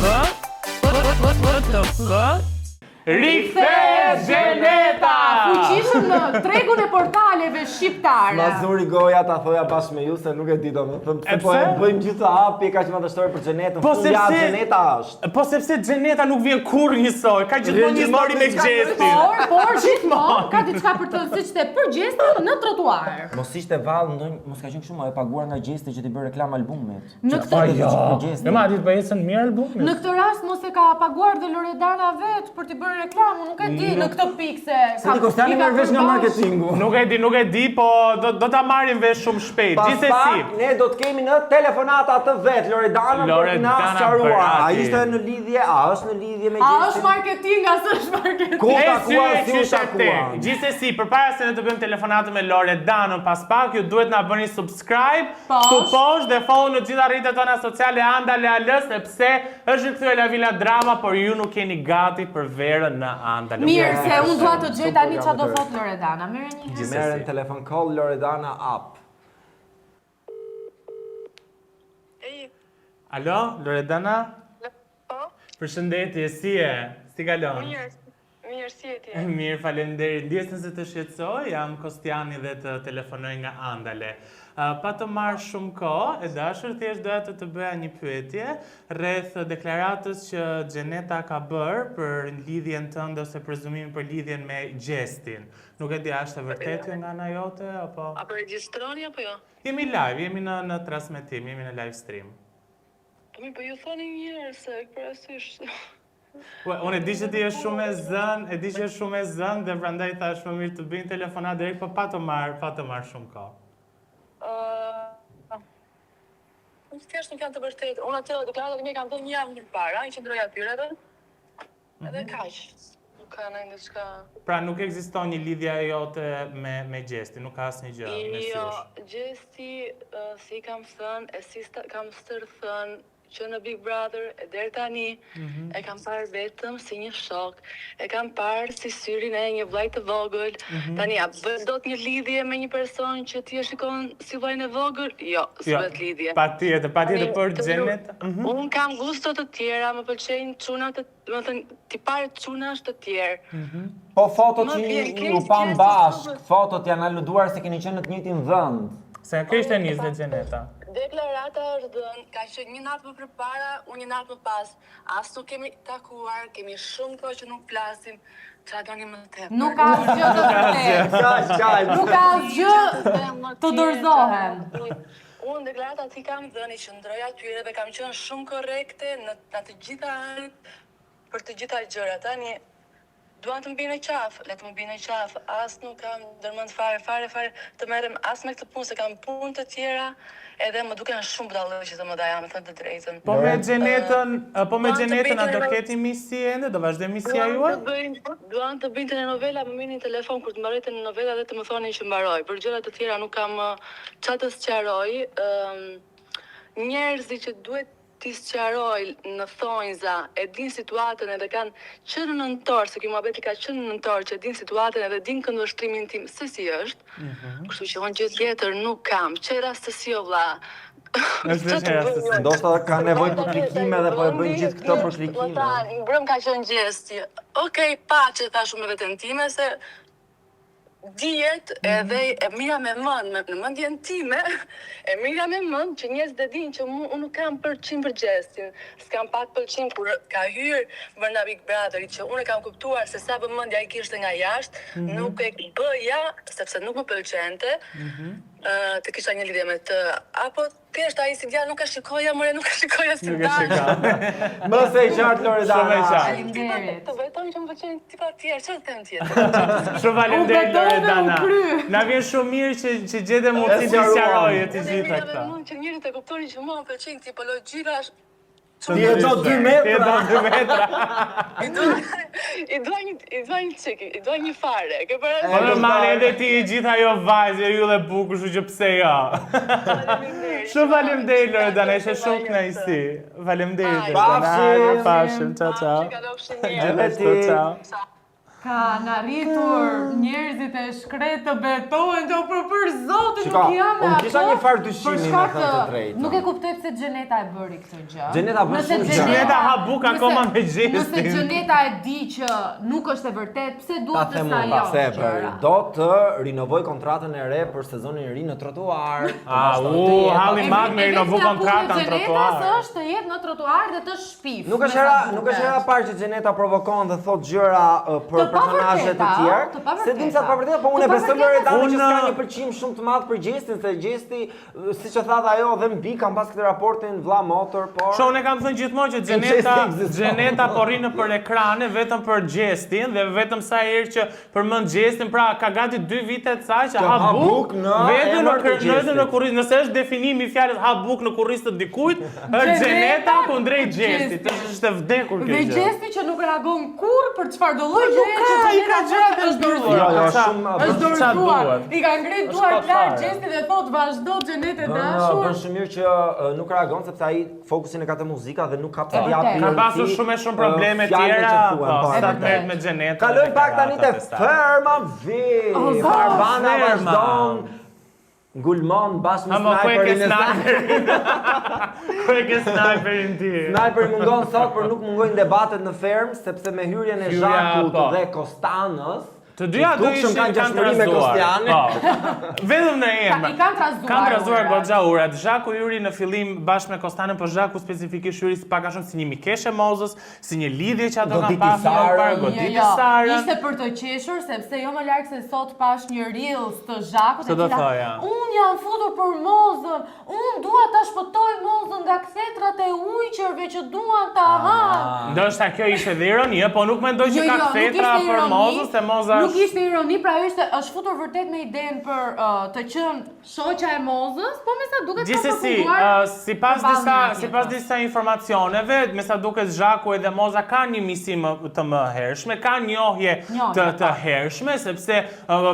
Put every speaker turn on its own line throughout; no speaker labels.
What the fuck?
Rikthehet Gjeneta!
Fuqishëm në tregun e portaleve shqiptare.
Ma zuri goja ta thoja bashkë me ju se nuk e di domethënë pse po e bëjmë gjithë hapi kaq madhështore për Gjenetën.
Po
Ja
sepse
Gjeneta është.
Po sepse Gjeneta nuk vjen kurrë njësoj, ka gjithmonë një histori me gjestin.
Por gjithmonë ka diçka për të siç te për gjestin në trotuar.
Mos ishte vallë ndonjë, mos ka qenë kështu më e paguar nga gjesti që ti bën reklam albumit.
Në këtë
Ne ma ditë po ecën mirë albumi.
Në këtë rast mos e ka paguar dhe Loredana vet për t'i bërë reklam, nuk e di në këtë pikë se
Ti Kostiani merr vesh nga marketingu.
Nuk e di, po do ta marrin vesh shumë shpejt. Gjithsesi,
ne do të kemi në telefonata të vet Loredana për të na sqaruar. A ishte në lidhje, a është në lidhje me
A
gjestin?
është marketing, as është marketing?
Ku takuar, si u takuar?
Gjithsesi, përpara se ne të bëjmë telefonatë me Loredanën, pas pak ju duhet na bëni subscribe këtu poshtë dhe follow në gjitha rrjetet tona sociale Andale Al, sepse është rikthyer La Villa Drama, por ju nuk jeni gati për verën në Andale.
Mirë, se unë dua të gjej tani çfarë do thot Loredana. Merre një herë.
Merren telefon call Loredana app.
Alo, Loredana?
Po?
Përshëndetje, si e? Si kalon?
Mirë, si e ti?
Mirë, faleminderit. Ndjes se të shqetësoj, jam Kostiani dhe të telefonoj nga Andale. Pa të marrë shumë kohë, e dashur thjesht doja të bëja një pyetje rreth deklaratës që Gjeneta ka bërë për lidhjen tënde ose prezumimin për lidhjen me gjestin. Nuk e di, a është e vërtetë nga ana jote apo?
Apo regjistroni apo jo?
Jemi live, jemi në transmetim, jemi në live stream.
Po mirë, po ju thoni një herë se parasysh.
Unë e di që ti je shumë e zënë, dhe prandaj thash më mirë të bëjnë telefonat direkt, po pa të marr shumë kohë.
Unë thjesht nuk janë të vërtetë. Unë atë deklaratat e mia kam dhënë një javë më parë, i qendroj atyre edhe kaq. Nuk ka ndonjë diçka.
Pra nuk ekziston një lidhje jote me gjestin, nuk ka asnjë gjë me
Jo,
sysh.
gjesti si kam thënë, kam thënë që në Big Brother e deri tani e kam parë vetëm si një shok, e kam parë si syrin e një vllai të vogël. Tani a bën dot një lidhje me një person që ti e shikon si vllajin e vogël? Jo, s'bët lidhje.
Patjetër për Gjenet.
Unë kam gusto të tjera, më pëlqejnë çunat, do të thënë tipare çunash të tjerë.
Po fotot që ju pam bashk, fotot janë aluduar se keni qenë në të njëjtin vend.
Se kishte nisë dhe Gjeneta.
Deklarata është dhënë, ka qenë një natë më përpara, unë një natë më pas. As nuk kemi takuar, kemi shumë kohë që nuk flasim. Çfarë doni më tepër?
Nuk ka asgjë të vërtetë. Nuk ka asgjë të dorëzohen.
Unë deklaratat i kam dhënë, i qëndroj atyre dhe kam qenë shumë korrekte në të gjitha anët për të gjitha gjërat. Tani duan të më bine qafë, le të më bine qafë, as nuk kam dërmend fare të merrem as me këtë punë, se kam punë të tjera, edhe më duken shumë budallëqe të më daja, me thënë të drejtën.
Po me Gjenetën a do keti misi ende, do vazhdoj misia juaj?
Duan të bëjnë telenovela, më merrnin telefon kur të mbaroj telenovela dhe të më thonin që mbaroj. Për gjëra të tjera nuk kam çfarë të sqaroj. Njerëzit që duhet ti sqaroj në thonjza, e din situatën edhe kanë qenë në nëntor, se ky muhabeti ka qenë në nëntor, që din situatën edhe din këndvështrimin tim se si është. Kështu që unë gjë tjetër nuk kam. Çe rastësi o vlla.
Ndoshta ka nevojë për klikime dhe po e bëjnë gjithë këto për klikime.
Mbrëm ka qenë gjesti. Okej, paçi thashun me veten time se dihet edhe e mira me mend, në mendjen time, e mira me mend që njerëzit e dinë që unë nuk kam pëlqim për gjestin. S'kam pak pëlqim kur ka hyrë brenda Big Brotherit, që unë kam kuptuar se sa vëmendja i kishte nga jashtë, nuk e bëja sepse nuk më pëlqente. Të kisha një lidhje me të, apo thjesht ai si djalë nuk e shikoja, nuk e shikoja si djalë.
Më se i qartë Loredana.
Faleminderit.
Të vetëm që më pëlqejnë tipa të tjerë, çfarë të them tjetër?
Shumë faleminderit Loredana. Na vjen shumë mirë që gjete mundësi të sqaroje të gjitha këta.
Mund që njerëzit e kuptonin që mua më pëlqejnë tipologjia.
Ti e do 2 metra.
I dua një çik, i dua një fare. Ke
Po
parasysh?
normale edhe ti gjitha jo vajzë, ju dhe bukur, kështu që pse jo. Shumë faleminderit Loredana, ishe shumë kënaqësi. Faleminderit Loredana. Pafshim, ciao.
Kalofshi
Edhe
mirë.
ti.
Ciao.
Ka në arritur njerëzit e shkret të betohen që për zotin nuk jam me ato.
Unë kisha një farë dyshimi me thënë të drejtë.
Nuk e kuptoj pse Gjeneta e bëri këtë gjë.
Gjeneta bën shumë gjë.
Gjeneta ha buk akoma me Gjestin.
Nëse Gjeneta e di që nuk është e vërtet, pse duhet të sa jo?
Ta them, do të rinovoj kontratën e re për sezonin e ri në trotuar.
Halli mag me rinovu kontratën në trotuar.
Gjeneta është të jetë në trotuar dhe të shpif.
Nuk është hera parë që Gjeneta provokon dhe thot gjëra për personazhe të tjerë. Se dim sa të vërtetë, po unë e besoj Loredani që ka një pëlqim shumë të madh për Gjestin, se Gjesti, siç e thatë ajo, dhe mbi kam pas këtë raportin vlla motor, por.
Unë kam thënë gjithmonë që Gjeneta po rri nëpër ekrane vetëm për Gjestin dhe vetëm sa herë që përmend Gjestin, pra ka gati 2 vite të saj që ha buk vetëm në kurriz. Nëse është definimi i fjalës ha buk në kurriz të dikujt, është Gjeneta kundrejt Gjestit. Është e vdekur kjo gjë.
Dhe Gjesti që nuk reagon kurrë për çfarë do lloj gjëje që Gjeneta është dorëzuar. I ka ngrit duart lart Gjesti dhe thot vazhdo Gjenet e dashur.
Bën shumë mirë që nuk reagon sepse ai fokusin e ka te muzika dhe nuk ka pse t'jap.
Ka pasur shumë probleme tjera, sa të merret me Gjenetën.
Kalojmë pak tani te Ferma V. Arbana vazhdon. Gulmon bashkë me sniperin e saj.
Ku e ke sniperin ti?
Sniperi mungon sot, por nuk mungojnë debatet në Ferm, sepse me hyrjen e Zhakut dhe Kostanës,
të dyja do ishin kanë
trashëguar.
Vetëm në emër.
I kanë
trazuar goxha urat. Zhaku hyri në fillim bashkë me Kostanën, por Zhaku specifikisht hyri pak a shumë si një mikeshe mozës, si një lidhje që ato kanë pasur më parë, goditi Sarën.
Ishte për të qeshur sepse jo më larg se sot pash një reels të Zhakut e cila unë jam futur për mozën, unë dua ta shpëtoj mozën nga kthetrat e ujqërve që duan ta hanë.
Ndoshta kjo ishte dhe ironi, po nuk mendoj që ka kthetra për mozën, se moza
nuk ishte ironi, pra është futur vërtet me idenë për të qenë shoqja e mozës, po me sa duket ka përfunduar.
Sipas disa informacioneve, me sa duket Zhaku edhe moza kanë një misi të mëhershme, kanë njohje të hershme, sepse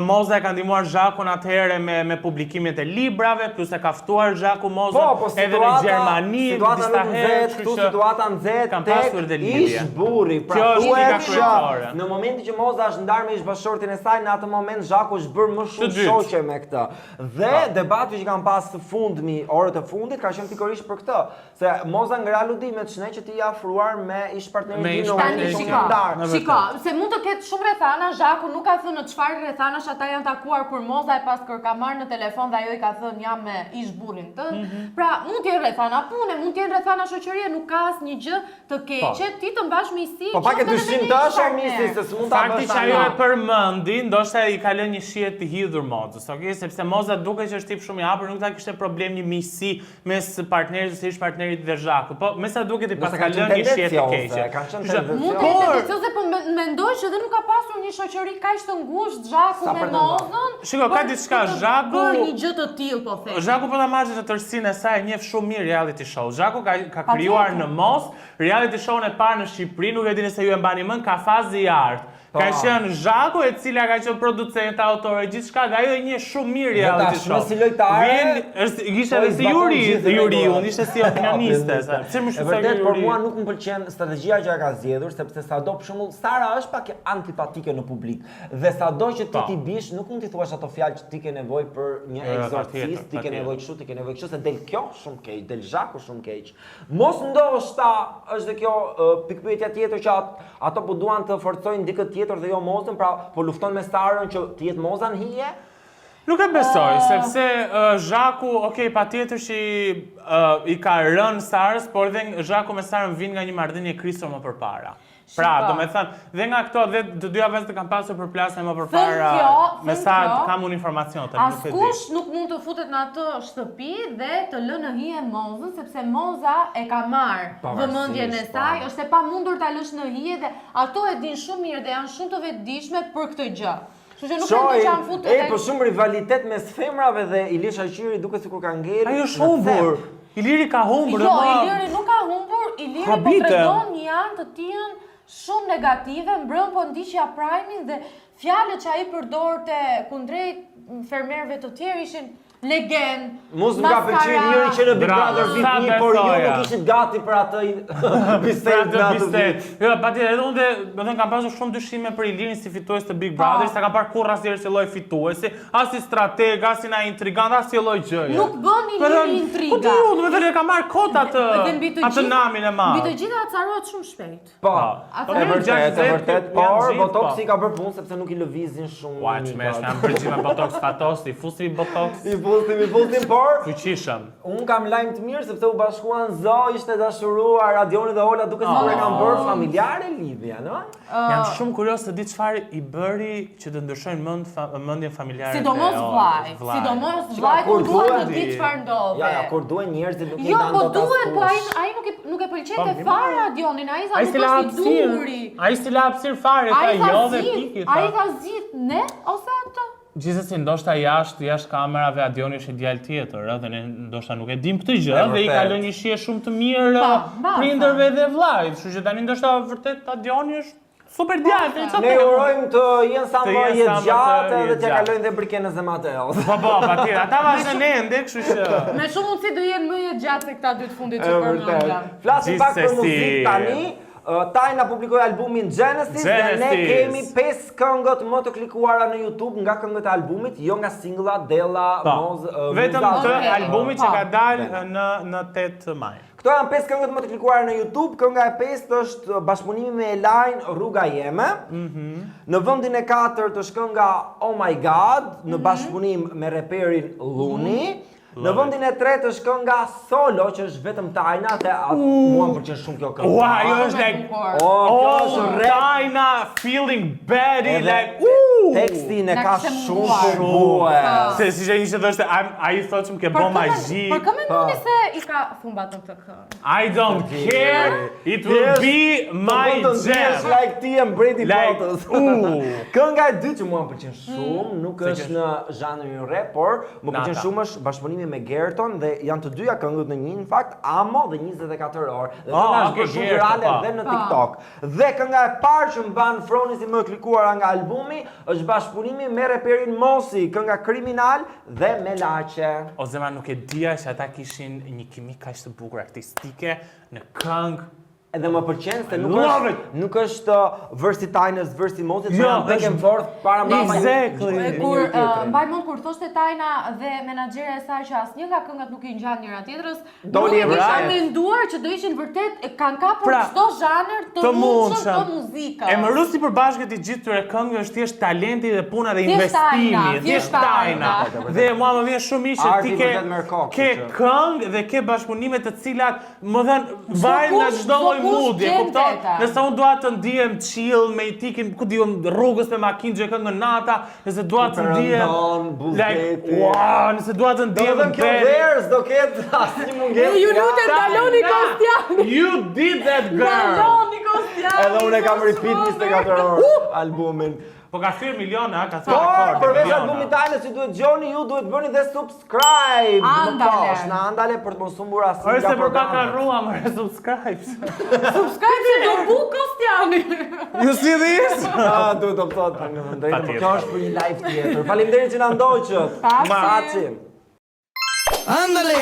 moza e ka ndihmuar Zhakun atëherë me publikimet e librave, plus e ka ftuar Zhaku mozën edhe në Gjermani disa herë,
situata nxehtë tek ish burri. Pra në momentin që moza është ndarë me ish bashortin e saj, në atë moment Zhaku është bërë më shumë shoqe me këtë. Dhe debati që kanë pas fundmi, orët e fundit, ka qenë pikërisht për këtë. Se moza ngre aludimet shne që ti i afruar me ish partnerin në momentin që kanë ndarë.
Shiko, se mund të ketë shumë rrethana, Zhaku nuk ka thënë në çfarë rrethanash ata janë takuar kur moza e paskër ka marrë në telefon dhe ajo i ka thënë jam me ish burrin tënd. Pra, mund të jenë rrethana pune, mund të jenë rrethana shoqërie, nuk ka asnjë gjë të keqe, ti të mbash miqësi.
Po pak e dyshim të është miqësi se s'mund ta bësh.
Fakti që ajo e përmendi, ndoshta i ka lënë një shije të hidhur mozës, okay? Sepse moza duket që është tip shumë i hapur, nuk ta kishte problem një miqësi mes partnerit ose ish partnerit dhe Zhakut. Po me sa duket i pas ka lënë një shije të keqe.
Mund të jetë tendencioze, po mendoj që edhe nuk ka pasur një shoqëri kaq të ngushtë Zhaku me mozën.
Shiko, ka diçka Zhaku.
Një gjë të tillë po them.
Zhaku po ta marrë të tërësinë e saj, njeh shumë mirë reality show. Zhaku ka krijuar në Mos reality show-n e parë në Shqipëri, nuk e dini se ju e mbani mend, ka Fazi i Art. Ka qenë Zhaku e cila ka qenë producente, autore, gjithçka, dhe ajo e njeh shumë mirë reality show.
Si lojtare.
Ishte edhe si Juri, unë ishte si opinioniste. Pse më shumë
vërtet, por mua nuk më pëlqen strategjia që ka zgjedhur, sepse sado për shembull Sara është pak antipatike në publik. Dhe sado që ti bish, nuk mund t'i thuash ato fjalë që ti ke nevojë për një ekzorcist, ti ke nevojë kështu, ti ke nevojë kështu, se del kjo shumë keq, del Zhaku shumë keq. Mos ndoshta është kjo pikpyetja tjetër që ato po duan të forcojnë dikë tjetër dhe jo mozën, pra po lufton me Sarën që të jetë moza në hije?
Nuk e besoj, sepse Zhaku, patjetër që i ka rënë Sarës, por dhe Zhaku me Sarën vinë nga një marrëdhënie krisur më përpara. Pra, do me thënë, dhe nga këto dhe të dyja vëzët kanë pasur përplasje më përpara, me sa kam unë informacion të nuk e di.
Askush nuk mund të futet në atë shtëpi dhe të lënë në hije mozën, sepse moza e ka marrë vëmendjen e saj, është e pamundur ta lësh në hije dhe ato e din shumë mirë dhe janë shumë të vetëdijshme për këtë gjë. Kështu që nuk mund të qanë futur.
Po shumë rivalitet mes femrave dhe Ilisha Qiri duket sikur ka ngel.
Ai është humbur. Iliri ka humbur.
Jo, Iliri nuk ka humbur, Iliri po tregon një anë të tillë shumë negative, mbrëm po ndiqja Prime-in dhe fjalët që ai përdorte kundrejt fermerëve të tjerë ishin Legend,
Mos më ka pëlqyer njëri që në Big Brother vit një, por ju nuk ishit gati për atë bisedë.
Jo, patjetër, edhe unë, do të thënë, kam pasur shumë dyshime për Ilirin si fitues të Big Brother, sa kam parë kurrë asnjëherë si lloj fituesi, as si strateg, as si na intrigant, as si lloj gjëje.
Nuk bën Iliri intriga.
Po ti, do të thënë, ka marrë kot atë namin e madh.
Mbi të gjitha acarohet shumë shpejt.
Po,
e
vërtet, por Botoxi ka bërë punë sepse nuk i lëvizin shumë.
Ua, çmesh, jam përgjigje me Botox Fatos, i fusi Botox.
I fusim, por
Fuqishëm.
unë kam lajm të mirë sepse u bashkuan Zo, ishte dashuruar Radioni dhe Ola duke sikur e kanë bërë familjare lidhja, no?
Jam shumë kurioz të di çfarë i bëri që të ndryshojnë mendjen familjare.
Sidomos vllai kur duhet të di çfarë ndodhi.
Ja, kur duhen njerëzit nuk i
Jo,
dan
po
dot
duhet, po
askush.
ai nuk e pëlqente fare Radionin, ai sa
Ai
nuk
s'la
është i duri.
Ai s'la hapësir fare, tha jo dhe piki.
Ai ka zgjidh ne ose atë?
Gjithsesi ndoshta jashtë kamerave Adioni është një djalë tjetër, ëh, dhe ne ndoshta nuk e dim këtë gjë dhe i ka lënë një shije shumë të mirë prindërve dhe vllajt, kështu që tani ndoshta vërtet Adioni është super djalë.
Ne urojmë të jenë sa më jetë gjatë dhe t'ja kalojnë dhe Brikenës dhe Mateos.
Po, patjetër, ata vazhdon ende, kështu që
Me shumë mundësi do jenë më jetë gjatë se këta dy të fundit që përmendëm.
Flasim pak për muzikë tani. Tajna publikoi albumin Genesis dhe ne kemi 5 këngët më të klikuara në YouTube nga këngët e albumit, jo nga singla Della Moz.
Vetëm të albumit që ka dalë në 8 maj.
Këto janë 5 këngët më të klikuara në YouTube. Kënga e 5 është bashkëpunimi me Elain, Rruga Jeme. Në vendin e 4 është kënga Oh My God, në bashkëpunim me reperin Luni. Në vendin e 3 është kënga Solo, që është vetëm Tajna, dhe mua më pëlqen shumë kjo këngë.
Ua, ajo është like,
kjo është rap.
Tajna feeling bad, like,
Tekstin e ka shumë buë.
Se si që ishte thoshte, ai thotë që më ke bo magji.
Por kë mendoni se i ka thumbat në këtë këngë?
I don't care, it will be my jam.
Like ti e mbreti botës. Kënga e dytë që mua më pëlqen shumë, nuk është në zhanrin rap, por më pëlqen shumë është bashkëpunimi me Gerton dhe janë të dyja këngët në një, në fakt, Amo dhe 24 orë. Dhe kënga është bërë shumë virale dhe në TikTok. Dhe kënga e parë që mban fronisi më klikuara nga albumi është bashkëpunimi me reperin Mosi, kënga Kriminal dhe Melaçe.
O zemra, nuk e dija që ata kishin një kimik kaq të bukur artistike në këngë.
Edhe më pëlqen se nuk është versi Tajnës, versi Mosit,
Jo,
janë back and forth para mbrapa.
Kur mbaj mend kur thoshte Tajna dhe menaxherja e saj që asnjë nga këngët nuk i ngjan njëra tjetrës,
Doli
nuk e kisha
right.
menduar që do ishin vërtet kanë kapur çdo zhanër të mundshëm të muzikës.
E më rusi përbashkët i gjithë këtyre këngëve është thjesht talenti dhe puna dhe investimi, thjesht Tajna. Dhe mua më vjen shumë mirë që ti ke këngë dhe ke bashkëpunime të cilat më dhan varet nga çdo lloj moodi, e kupton? Nëse unë dua të ndihem chill me etikin, ku diun rrugës me makinë gjë këngë nata, nëse dua të ndihem like, wow, nëse dua të ndihem
Kjo vers do ketë asnjë mungesë.
Ju lutem Daloni Kostiani.
You did that girl.
Daloni Kostiani.
Edhe unë e kam repeat 24 orë albumin.
Po ka thyrë miliona, ka thyrë
Por,
akorde,
përveç
miliona.
albumit Tajnës që duhet gjoni, ju duhet bëni dhe subscribe.
Andale.
Në andale për të mos humbur asnjë
Ose
nga
për ka
programet.
karrua më subscribes.
Subscribe se do bu Kostiani.
You see this?
Duhet të thot për një drejtë, por kjo është për një live tjetër. Faleminderit që na ndoqët.
Pacim.
Pacim.
Ándale.